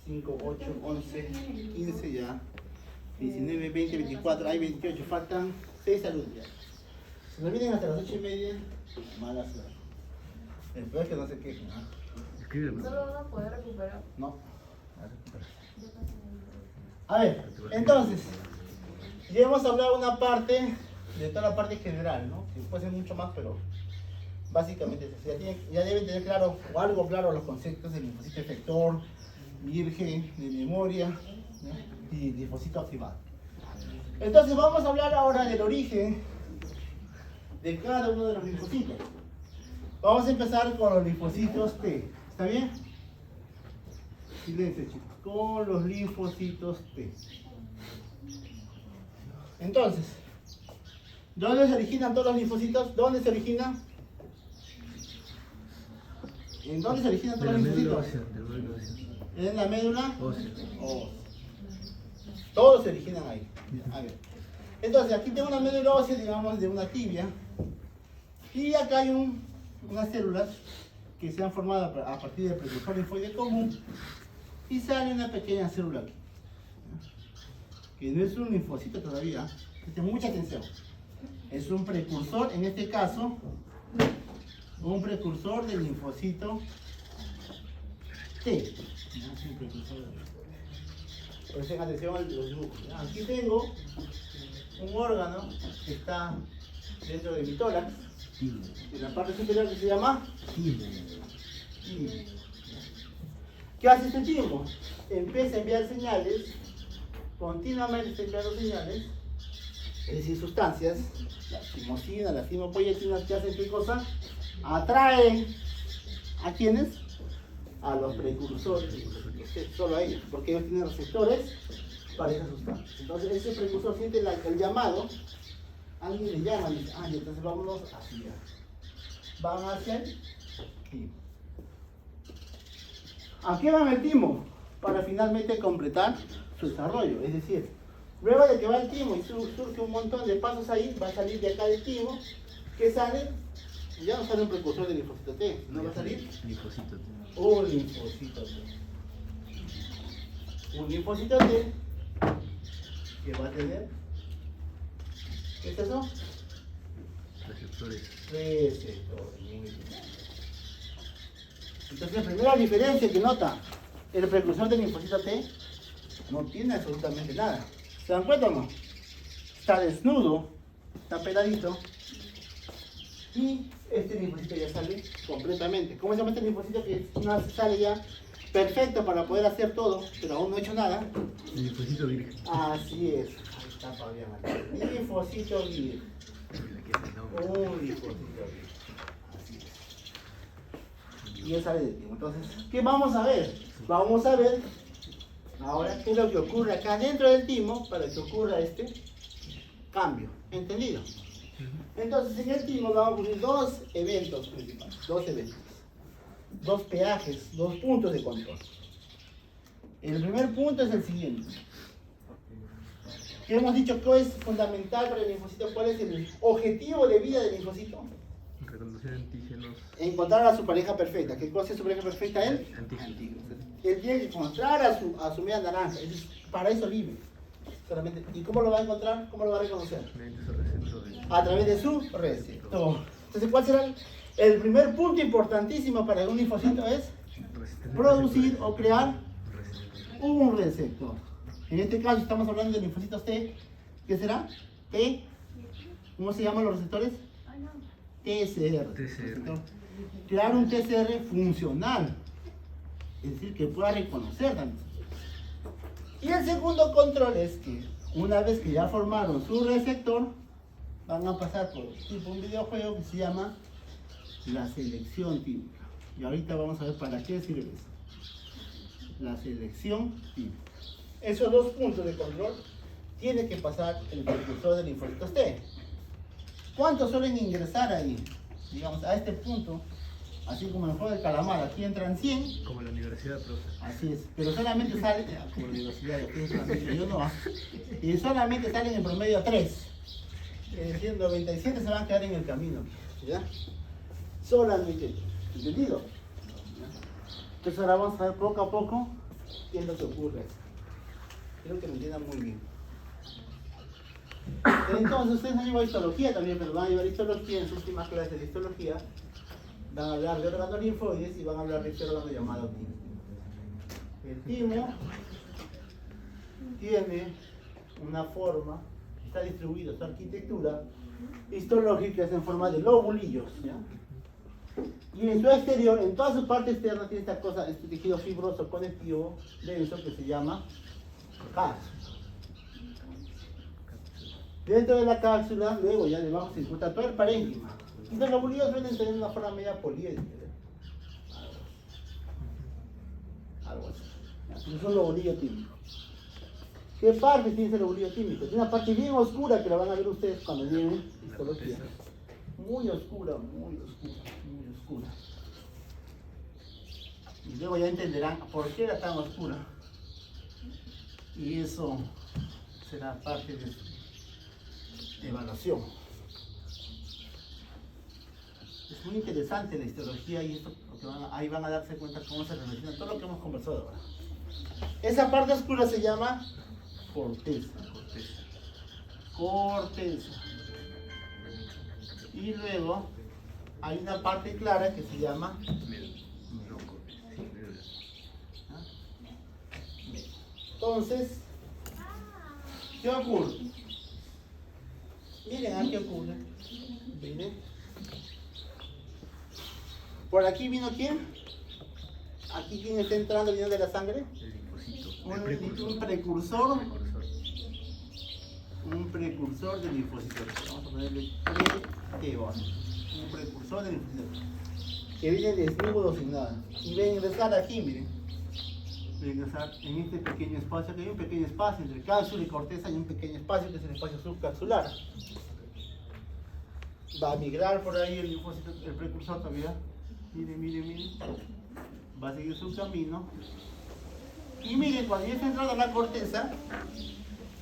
[SPEAKER 1] 5, 8, 11, 15 ya. 19, 20, 24, hay 28, faltan 6 alumnos. Si no vienen hasta las 8:30, mala suerte. El peor es que no se quejen, ¿no?
[SPEAKER 2] Solo van a poder recuperar.
[SPEAKER 1] No. A ver, entonces, ya hemos hablado una parte de toda la parte general, ¿no? Que puede ser mucho más, pero básicamente es eso. Ya deben tener claro, o algo claro, los conceptos del linfocito efector, virgen, de memoria, ¿no? Y linfocito activado. Entonces vamos a hablar ahora del origen de cada uno de los linfocitos. Vamos a empezar con los linfocitos T. ¿Está bien? Silencio, chicos. Con los linfocitos T. Entonces, ¿dónde se originan todos los linfocitos? ¿Dónde se originan? ¿En dónde se originan todos los linfocitos? En la médula ósea. Todos se originan ahí. A ver. Entonces, aquí tengo una médula ósea, digamos, de una tibia. Y acá hay unas células que se han formado a partir del precursor linfoide común. Y sale una pequeña célula aquí. Que no es un linfocito todavía. Presten mucha atención. Es un precursor, en este caso, un precursor del linfocito T. Es un precursor de... Presten atención a los dibujos. Aquí tengo un órgano que está dentro de mi tórax, en la parte superior, que se llama timo. ¿Qué hace este timo? Empieza a enviar señales, continuamente está enviando señales, es decir, sustancias, la timosina, la timopoietina, que hacen qué cosa? Atrae ¿a quiénes? A los precursores, solo a ellos, porque ellos tienen receptores para esas sustancias. Entonces ese precursor siente el llamado, alguien le llama y dice, entonces vámonos hacia allá. Van hacia el timo. ¿A qué van el timo? Para finalmente completar su desarrollo. Es decir, luego de que va el timo y surge un montón de pasos ahí, va a salir de acá del timo. ¿Qué sale? Ya no sale un precursor del linfocito T, ¿no va a salir?
[SPEAKER 3] Linfocito T.
[SPEAKER 1] Un linfocito T. Un linfocito T que va a tener, ¿qué es eso?
[SPEAKER 3] Receptores.
[SPEAKER 1] Receptores. Muy bien. Entonces, la primera diferencia que nota, el precursor del linfocito T no tiene absolutamente nada. ¿Se dan cuenta o no? Está desnudo, está peladito. Y este linfocito ya sale completamente. ¿Cómo se llama este linfocito que sale ya perfecto para poder hacer todo, pero aún no ha hecho nada?
[SPEAKER 3] Linfocito virgen.
[SPEAKER 1] Así es. Ahí está Fabián. Linfocito virgen. Un linfocito virgen. Así es. Y ya sale del timo. Entonces, ¿qué vamos a ver? Vamos a ver ahora qué es lo que ocurre acá dentro del timo para que ocurra este cambio. ¿Entendido? Entonces en el timo vamos a ocurrir dos eventos principales, dos peajes, dos puntos de control. El primer punto es el siguiente. ¿Qué hemos dicho que es fundamental para el linfocito? ¿Cuál es el objetivo de vida del linfocito?
[SPEAKER 3] Reconocer antígenos.
[SPEAKER 1] Encontrar a su pareja perfecta. ¿Qué cosa es su pareja perfecta? Él.
[SPEAKER 3] Antígenos.
[SPEAKER 1] Él tiene que encontrar a su media naranja. Para eso vive. Solamente. ¿Y cómo lo va a encontrar? ¿Cómo lo va a reconocer?
[SPEAKER 3] Mediante su receptor.
[SPEAKER 1] A través de su receptor. Entonces, ¿cuál será el primer punto importantísimo para un linfocito? Es producir o crear un receptor. En este caso estamos hablando de linfocitos T. ¿Qué será? T. ¿Cómo se llaman los receptores? TCR.
[SPEAKER 3] TCR.
[SPEAKER 1] Crear un TCR funcional. Es decir, que pueda reconocer también. Y el segundo control es que una vez que ya formaron su receptor, van a pasar por tipo un videojuego que se llama la selección típica. Y ahorita vamos a ver para qué sirve eso. La selección típica. Esos dos puntos de control tiene que pasar el precursor del linfocitos T. ¿Cuántos suelen ingresar ahí? Digamos, a este punto, así como en el juego del calamar, aquí entran 100.
[SPEAKER 3] Como la universidad, profe.
[SPEAKER 1] Así es, pero solamente salen, como la universidad, yo no, y solamente salen en promedio 3. Es decir, 97 se van a quedar en el camino, ¿ya? Solamente, ¿entendido? Entonces ahora vamos a ver poco a poco qué es lo que ocurre. Creo que lo entiendan muy bien. Entonces ustedes han llevado histología también, pero van a llevar histología en sus últimas clases de histología. Van a hablar de órgano linfoides y van a hablar de este órgano llamado timo. El timo tiene una forma, está distribuido, su arquitectura histológica es en forma de lobulillos, ¿ya? Y en su exterior, en toda su parte externa, tiene esta cosa, este tejido fibroso conectivo denso que se llama cápsula. Dentro de la cápsula, luego ya debajo se encuentra todo el parénquima. Y los lobulillos suelen tener una forma media poliédrica. Algo así. Es un lobulillo tímico. ¿Qué parte tiene ese lobulillo tímico? Tiene una parte bien oscura que la van a ver ustedes cuando vienen histología. Muy oscura, muy oscura, muy oscura. Y luego ya entenderán por qué era tan oscura. Y eso será parte de su evaluación. Es muy interesante la histología y esto, porque ahí van a darse cuenta cómo se relaciona todo lo que hemos conversado ahora. Esa parte oscura se llama corteza. Corteza. Y luego hay una parte clara que se llama ¿ah? Entonces, ¿qué ocurre? Miren, ¿qué ocurre? Miren. ¿Por aquí vino quién? ¿Aquí quién está entrando vino de la sangre?
[SPEAKER 3] El linfocito.
[SPEAKER 1] Un precursor. Un precursor del linfocito. Vamos a ponerle pre-T1. Un precursor del linfocito. Que viene desnudo sin nada. Y ven ingresar aquí, miren. Ven ingresar en este pequeño espacio. Que hay un pequeño espacio entre cápsula y corteza. Hay un pequeño espacio que es el espacio subcapsular. Va a migrar por ahí el linfocito, el precursor todavía. Miren, miren, miren. Va a seguir su camino. Y miren, cuando ya está entrando a la corteza,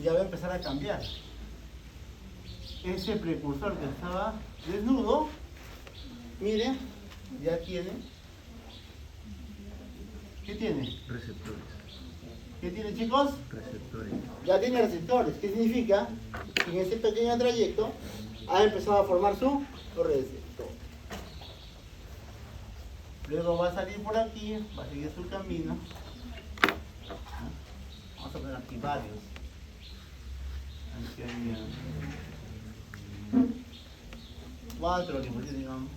[SPEAKER 1] ya va a empezar a cambiar. Ese precursor que estaba desnudo, miren, ya tiene. ¿Qué tiene?
[SPEAKER 3] Receptores.
[SPEAKER 1] ¿Qué tiene, chicos?
[SPEAKER 3] Receptores.
[SPEAKER 1] Ya tiene receptores. ¿Qué significa? Que en ese pequeño trayecto ha empezado a formar su receptor. Luego va a salir por aquí, va a seguir su camino. Vamos a poner aquí varios. Aquí hay 4 linfocitos, digamos.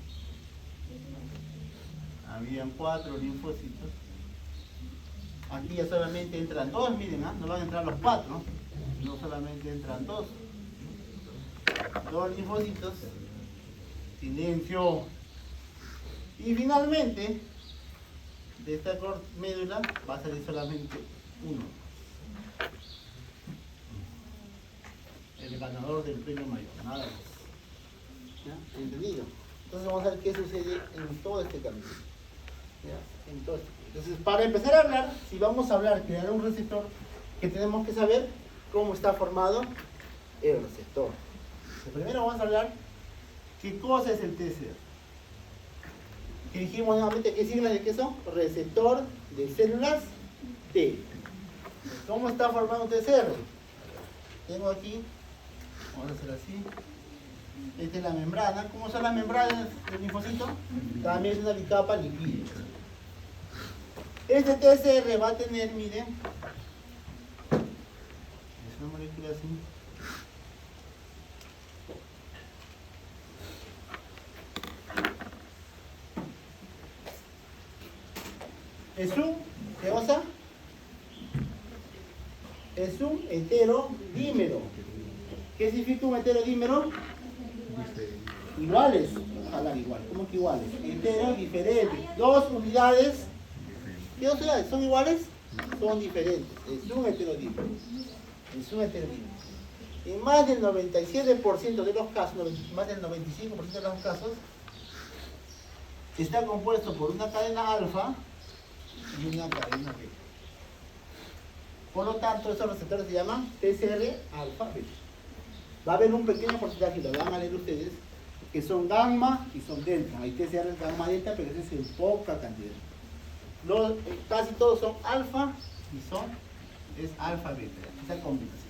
[SPEAKER 1] Habían 4 linfocitos. Aquí ya solamente entran 2, miren, no van a entrar los 4. No solamente entran 2. 2 linfocitos. Silencio. Y finalmente, de esta médula va a salir solamente uno. El ganador del premio mayor, nada más. ¿Ya? ¿Entendido? Entonces vamos a ver qué sucede en todo este camino. ¿Ya? Entonces, para empezar a hablar, si vamos a hablar, crear un receptor, que tenemos que saber cómo está formado el receptor. Primero vamos a hablar qué cosa es el TCR. Que dijimos nuevamente, ¿qué siglas de qué son? Receptor de células T. ¿Cómo está formado un TCR? Tengo aquí, vamos a hacer así. Esta es la membrana. ¿Cómo son las membranas del linfocito? También es una bicapa lipídica. Este TCR va a tener, miren, es una molécula así. Es un, ¿qué cosa? Es un heterodímero. ¿Qué significa un heterodímero? Iguales. Ojalá igual. ¿Cómo que iguales? Hetero, diferente. Dos unidades. ¿Qué dos unidades? ¿Son iguales? Son diferentes. Es un heterodímero. Es un heterodímero. En más del 97% de los casos, más del 95% de los casos, está compuesto por una cadena alfa y una cadena beta. Por lo tanto, estos receptores se llaman TCR alfa beta. Va a haber un pequeño porcentaje, lo van a leer ustedes, que son gamma y son delta. Hay TCR gamma delta, pero ese es en poca cantidad. Casi todos son alfa y es alfa beta. Esa combinación.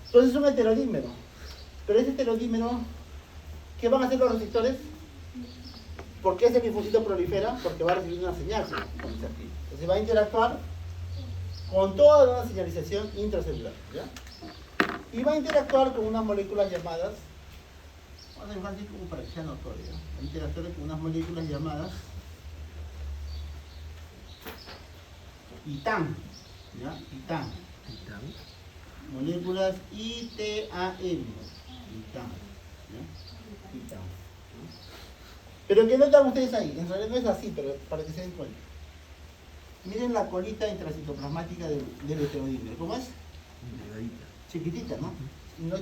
[SPEAKER 1] Entonces es un heterodímero. Pero ese heterodímero, ¿qué van a hacer los receptores? ¿Por qué ese linfocito prolifera? Porque va a recibir una señal. Entonces va a interactuar con toda una señalización intracelular. ¿Ya? Y va a interactuar con unas moléculas llamadas, vamos a dibujar así como para que sea notorio. Va a interactuar con unas moléculas llamadas ITAM. ¿Ya? ITAM. Moléculas ITAM. ITAM. ¿Ya? ITAM. Pero ¿qué notan ustedes ahí? En realidad no es así, pero para que se den cuenta. Miren la colita intracitoplasmática del heterodímero. ¿Cómo es? Chiquitita, ¿no? No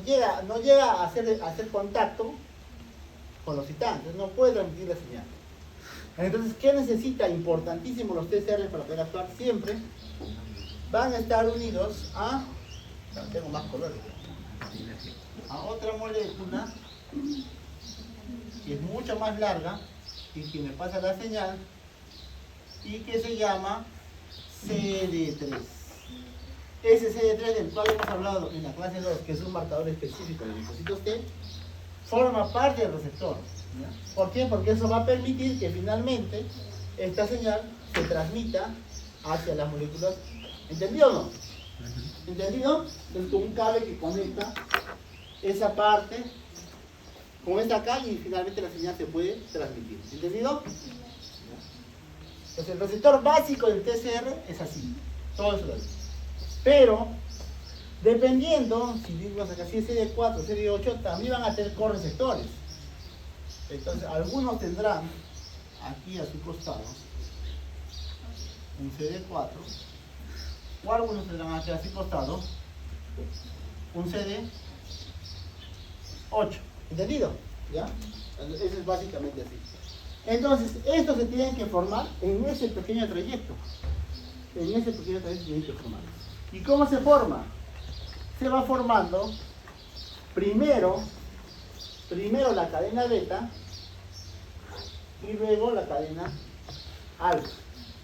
[SPEAKER 1] llega a hacer contacto con los citantes, no puede transmitir la señal. Entonces, ¿qué necesita? Importantísimo los TCR para poder actuar siempre. Van a estar unidos a, tengo más colores, a otra molécula que es mucho más larga y que me pasa la señal y que se llama CD3. Ese CD3 del cual hemos hablado en la clase 2, que es un marcador específico de linfocitos T, forma parte del receptor. ¿Ya? ¿Por qué? Porque eso va a permitir que finalmente esta señal se transmita hacia las moléculas. ¿Entendido o no? ¿Entendido? Entonces con un cable que conecta esa parte con esta acá y finalmente la señal se puede transmitir. ¿Entendido? Entonces el receptor básico del TCR es así. Todo eso. Pero, dependiendo, si digo acá si es CD4 o CD8, también van a tener correceptores. Entonces, algunos tendrán aquí a su costado un CD4, o algunos tendrán aquí a su costado un CD8. ¿Entendido? ¿Ya? Eso es básicamente así. Entonces, estos se tienen que formar en ese pequeño trayecto. En ese pequeño trayecto tienen que formar. ¿Y cómo se forma? Se va formando primero la cadena beta y luego la cadena alfa.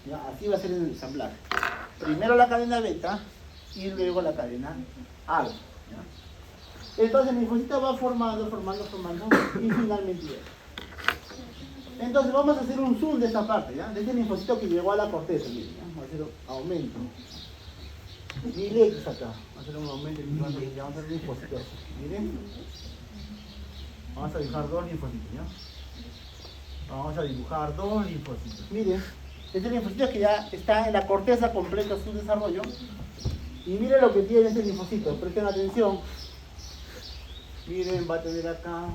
[SPEAKER 1] ¿Ya? Así va a ser en el ensamblaje. Primero la cadena beta y luego la cadena alfa. ¿Ya? Entonces el linfocito va formando y finalmente llega. Entonces vamos a hacer un zoom de esta parte, ¿ya? De este linfocito que llegó a la corteza. Miren, ¿ya? Vamos a hacer un aumento. 1000X acá. Vamos a hacer un aumento y vamos a hacer linfocitos. Miren. Vamos a dibujar dos linfocitos, ¿ya? Vamos a dibujar dos linfocitos. Miren, este linfocito que ya está en la corteza completa su desarrollo. Y miren lo que tiene este linfocito. Presten atención. Miren, va a tener acá.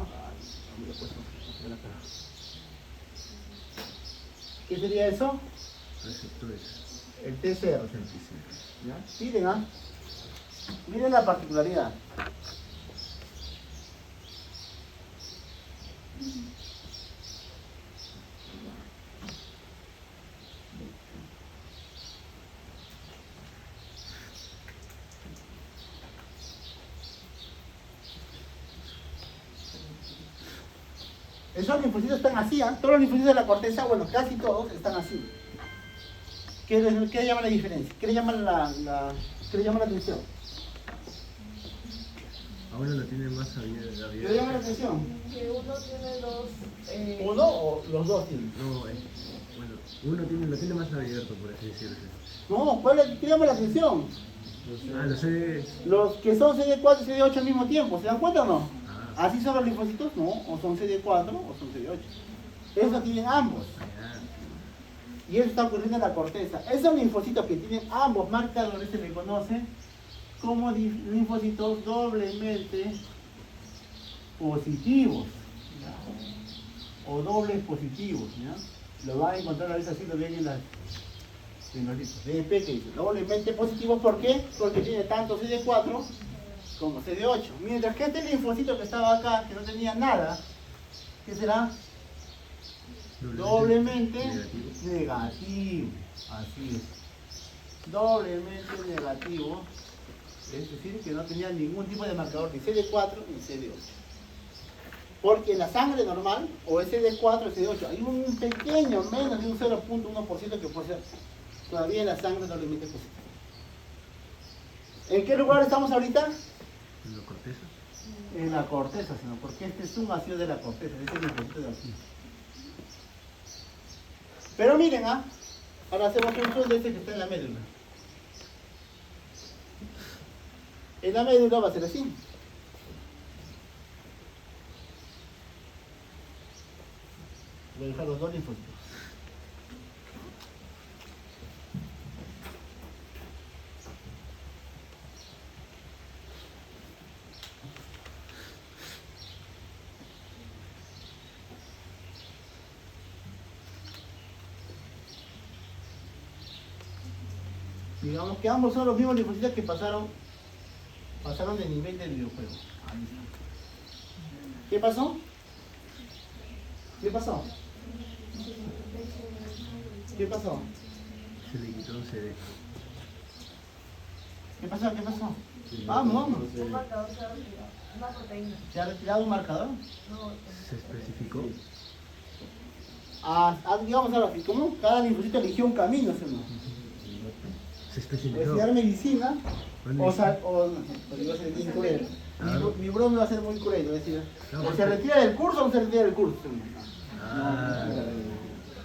[SPEAKER 1] ¿Qué sería eso?
[SPEAKER 3] Receptores.
[SPEAKER 1] El TCR. ¿Ya? Miren, ¿ah? Miren la particularidad. Esos linfocitos están así, ¿ah? Todos los linfocitos de la corteza, bueno, casi todos están así. ¿Qué le llama la diferencia? ¿Qué le llama qué le llama la atención?
[SPEAKER 3] A uno lo tiene más abierto.
[SPEAKER 1] ¿Qué le llama la atención?
[SPEAKER 2] Que uno tiene dos.
[SPEAKER 1] ¿Uno o los dos tienen?
[SPEAKER 3] No, bueno, uno lo tiene más abierto, por así decirlo.
[SPEAKER 1] No, ¿qué llama la atención?
[SPEAKER 3] Ah, lo sé.
[SPEAKER 1] Los que son CD4 y CD8 al mismo tiempo, ¿se dan cuenta o no?
[SPEAKER 3] Ah,
[SPEAKER 1] ¿Así son los linfocitos? No, o son CD4 o son CD8. Esos tienen ambos.
[SPEAKER 3] ya.
[SPEAKER 1] Y eso está ocurriendo en la corteza. Esos linfocitos que tienen ambos marcadores se le conoce como linfocitos doblemente positivos, ¿ya? O dobles positivos, ¿ya? Lo van a encontrar ahorita, así lo ven en los libros. DP que dice doblemente positivos, ¿por qué? Porque tiene tanto CD4 como CD8. Mientras que este linfocito que estaba acá, que no tenía nada, ¿qué será? Doblemente negativo. Así es. Doblemente negativo. Es decir, que no tenía ningún tipo de marcador, ni CD4 ni CD8. Porque en la sangre normal, o es CD4 o CD8, hay un pequeño, menos de un 0.1% que puede ser todavía en la sangre doblemente positiva. ¿En qué lugar estamos ahorita?
[SPEAKER 3] ¿En la corteza?
[SPEAKER 1] En la corteza, sino porque este es un ácido de la corteza, este es el linfocito de aquí. Pero miren, ahora hacemos un zoom de este que está en la médula. En la médula va a ser así. Voy a dejar los dos linfocitos. Digamos que ambos son los mismos linfocitos que pasaron de nivel del videojuego. Ahí está. ¿Qué pasó? ¿Qué pasó? ¿Qué pasó?
[SPEAKER 3] Se le quitó un CD.
[SPEAKER 1] ¿Qué pasó? ¿Qué pasó? Vamos.
[SPEAKER 2] Un marcador se ha retirado. Una proteína.
[SPEAKER 1] ¿Se ha retirado un marcador?
[SPEAKER 2] No,
[SPEAKER 3] Se especificó.
[SPEAKER 1] Digamos ahora, ¿cómo? Cada linfocito eligió un camino, ¿sí o no?
[SPEAKER 3] Se
[SPEAKER 1] O
[SPEAKER 3] especificó.
[SPEAKER 1] estudiar medicina,
[SPEAKER 3] Bueno,
[SPEAKER 1] o no sé, porque va a ser bien cruel. Mi broma va a ser muy cruel, va a decir,
[SPEAKER 3] No,
[SPEAKER 1] o
[SPEAKER 3] porque-
[SPEAKER 1] se retira del curso o no se retira del curso.
[SPEAKER 3] Ah,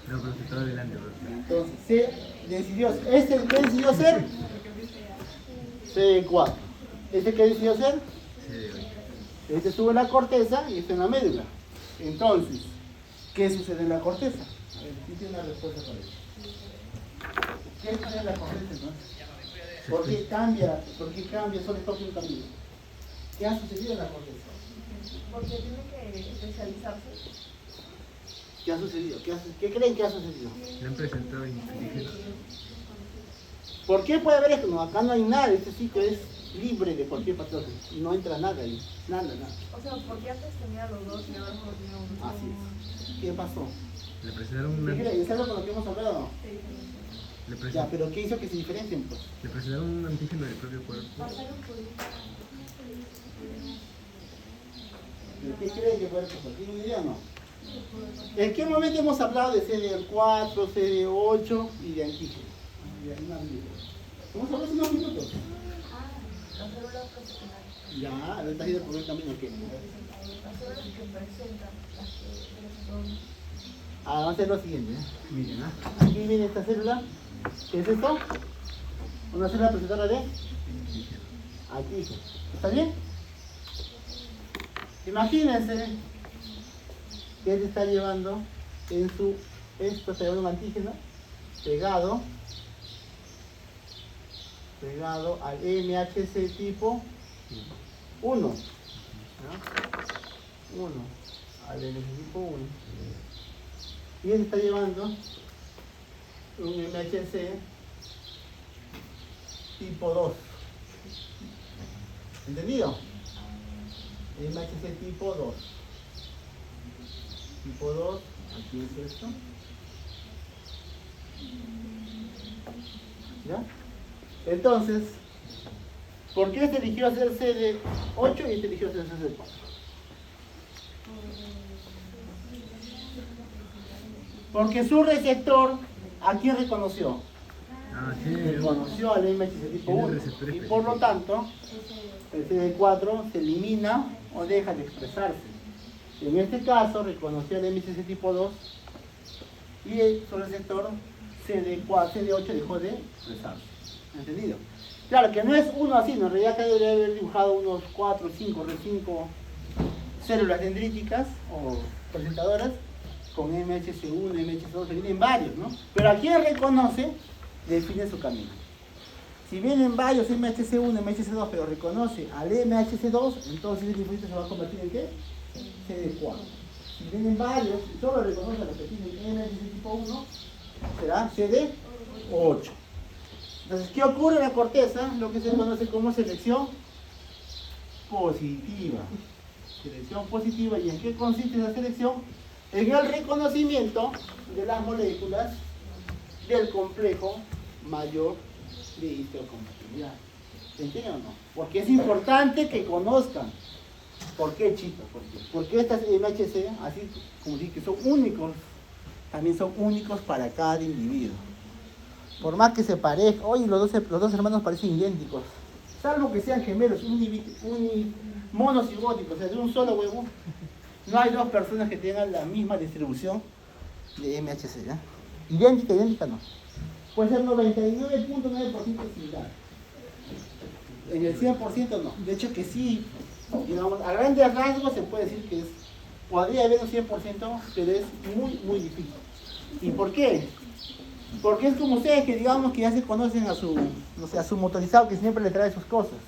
[SPEAKER 3] no, pero se estaba adelante, bro.
[SPEAKER 1] Entonces, se decidió, ¿qué decidió ser? CD4. ¿Este qué decidió ser?
[SPEAKER 3] CD8.
[SPEAKER 1] Este estuvo en la corteza y este en la médula. Entonces, ¿qué sucede en la corteza? A ver, ¿quién tiene una respuesta para eso? ¿Qué sucede en la corteza entonces? ¿Por qué cambia? Solo escoge un camino. ¿Qué ha sucedido en la corteza?
[SPEAKER 2] porque tiene que especializarse.
[SPEAKER 1] ¿Qué ha sucedido? ¿Qué creen que ha sucedido?
[SPEAKER 3] Le han presentado indígenas.
[SPEAKER 1] ¿Por qué puede haber esto? No, acá no hay nada, este sitio es libre de cualquier patógeno. No entra nada ahí, nada.
[SPEAKER 2] O sea, porque antes tenía los dos y ahora solo tiene uno.
[SPEAKER 1] Así es. ¿Qué pasó?
[SPEAKER 3] Le presentaron
[SPEAKER 1] ¿Qué
[SPEAKER 3] una.
[SPEAKER 1] creen? ¿Es algo con lo que hemos hablado o no?
[SPEAKER 3] Le,
[SPEAKER 1] Ya,
[SPEAKER 3] presentaron,
[SPEAKER 1] pero ¿qué hizo que se diferencien? Pues?
[SPEAKER 3] le presentaron un antígeno del propio cuerpo.
[SPEAKER 2] Pasaron por
[SPEAKER 1] ¿De qué creen que puede pasar? ¿Tiene una idea o no? ¿En qué momento hemos hablado de CD4, CD8 y de antígeno? Hemos hablado hace unos minutos.
[SPEAKER 2] las células proteccionales.
[SPEAKER 1] Ya, ahorita has ido por el camino que.
[SPEAKER 2] Las células que presentan las que son.
[SPEAKER 1] Vamos a hacer lo siguiente. Miren, aquí viene esta célula. ¿Qué es esto? Una célula presentada de antígeno. ¿Está bien? Imagínense que él está llevando esto está llevando un antígeno pegado al MHC tipo 1. ¿No? 1. Al MHC tipo 1. Y él está llevando un MHC tipo 2. ¿Entendido? MHC tipo 2. Tipo 2, aquí es esto. ¿Ya? Entonces, ¿por qué este eligió hacer CD8 y este eligió hacer CD4? Porque su receptor, ¿a quién reconoció?
[SPEAKER 3] Ah, sí.
[SPEAKER 1] Reconoció al MHC tipo
[SPEAKER 3] Tiene
[SPEAKER 1] 1.
[SPEAKER 3] receptor
[SPEAKER 1] Y por lo tanto, el CD4 se elimina o deja de expresarse. En este caso, reconoció al MHC tipo 2 y su receptor CD8 dejó de expresarse. ¿Entendido? Claro que no es uno así, ¿no? En realidad acá debería haber dibujado unos 4 o 5 células dendríticas o presentadoras con MHC1, MHC2, se vienen varios, ¿no? Pero a quien reconoce, define su camino. Si vienen varios MHC1, MHC2, pero reconoce al MHC2, entonces el linfocito se va a convertir en ¿qué? CD4. Si vienen varios y solo reconoce a los que tienen MHC tipo 1, será CD8. Entonces, ¿qué ocurre en la corteza? Lo que se conoce como selección positiva. Selección positiva. ¿Y en qué consiste esa selección? En el reconocimiento de las moléculas del complejo mayor de histocompatibilidad. ¿Se entiende o no? Porque es importante que conozcan. ¿Por qué, chicos? Porque estas MHC, así como dije, que son únicos, también son únicos para cada individuo. Por más que se parezcan, oye, los dos hermanos parecen idénticos, salvo que sean gemelos, monocigóticos, o sea, de un solo huevo, no hay dos personas que tengan la misma distribución de MHC, ¿ya? Idéntica no. Puede ser 99.9% similar. En el 100% no. De hecho que sí, digamos, a grandes rasgos se puede decir que podría haber un 100%, pero es muy difícil. ¿Y por qué? Porque es como ustedes que digamos que ya se conocen a su, no sé, a su motorizado que siempre le trae sus cosas.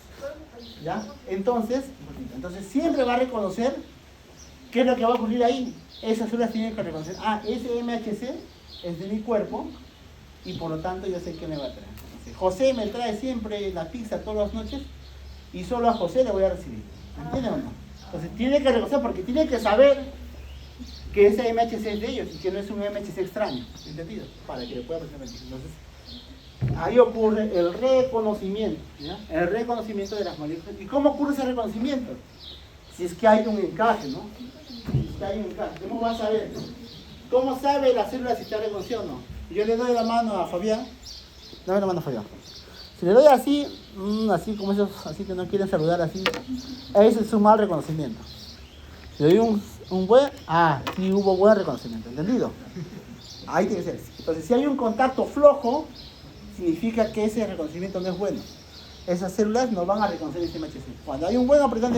[SPEAKER 1] ¿Ya? Entonces siempre va a reconocer qué es lo que va a ocurrir ahí. Esas células tienen que reconocer, ese MHC es de mi cuerpo y por lo tanto yo sé qué me va a traer. Entonces, José me trae siempre la pizza todas las noches y solo a José le voy a recibir. ¿Entienden o no? Entonces tiene que reconocer porque tiene que saber que ese MHC es de ellos y que no es un MHC extraño, ¿entendido? Para que le pueda presentar. Entonces, ahí ocurre el reconocimiento, ¿ya? El reconocimiento de las moléculas. ¿Y cómo ocurre ese reconocimiento? Si es que hay un encaje, ¿no? Si es que hay un encaje, ¿cómo va a saber? ¿Cómo sabe la célula si está reconocida o no? Yo le doy la mano a Fabián, dame la mano a Fabián. Si le doy así, así como esos, así que no quieren saludar así, ese es un mal reconocimiento. Si le doy un buen, sí hubo buen reconocimiento, ¿entendido? Ahí tiene que ser. Entonces, si hay un contacto flojo, significa que ese reconocimiento no es bueno. Esas células no van a reconocer ese MHC. Cuando hay un buen apretón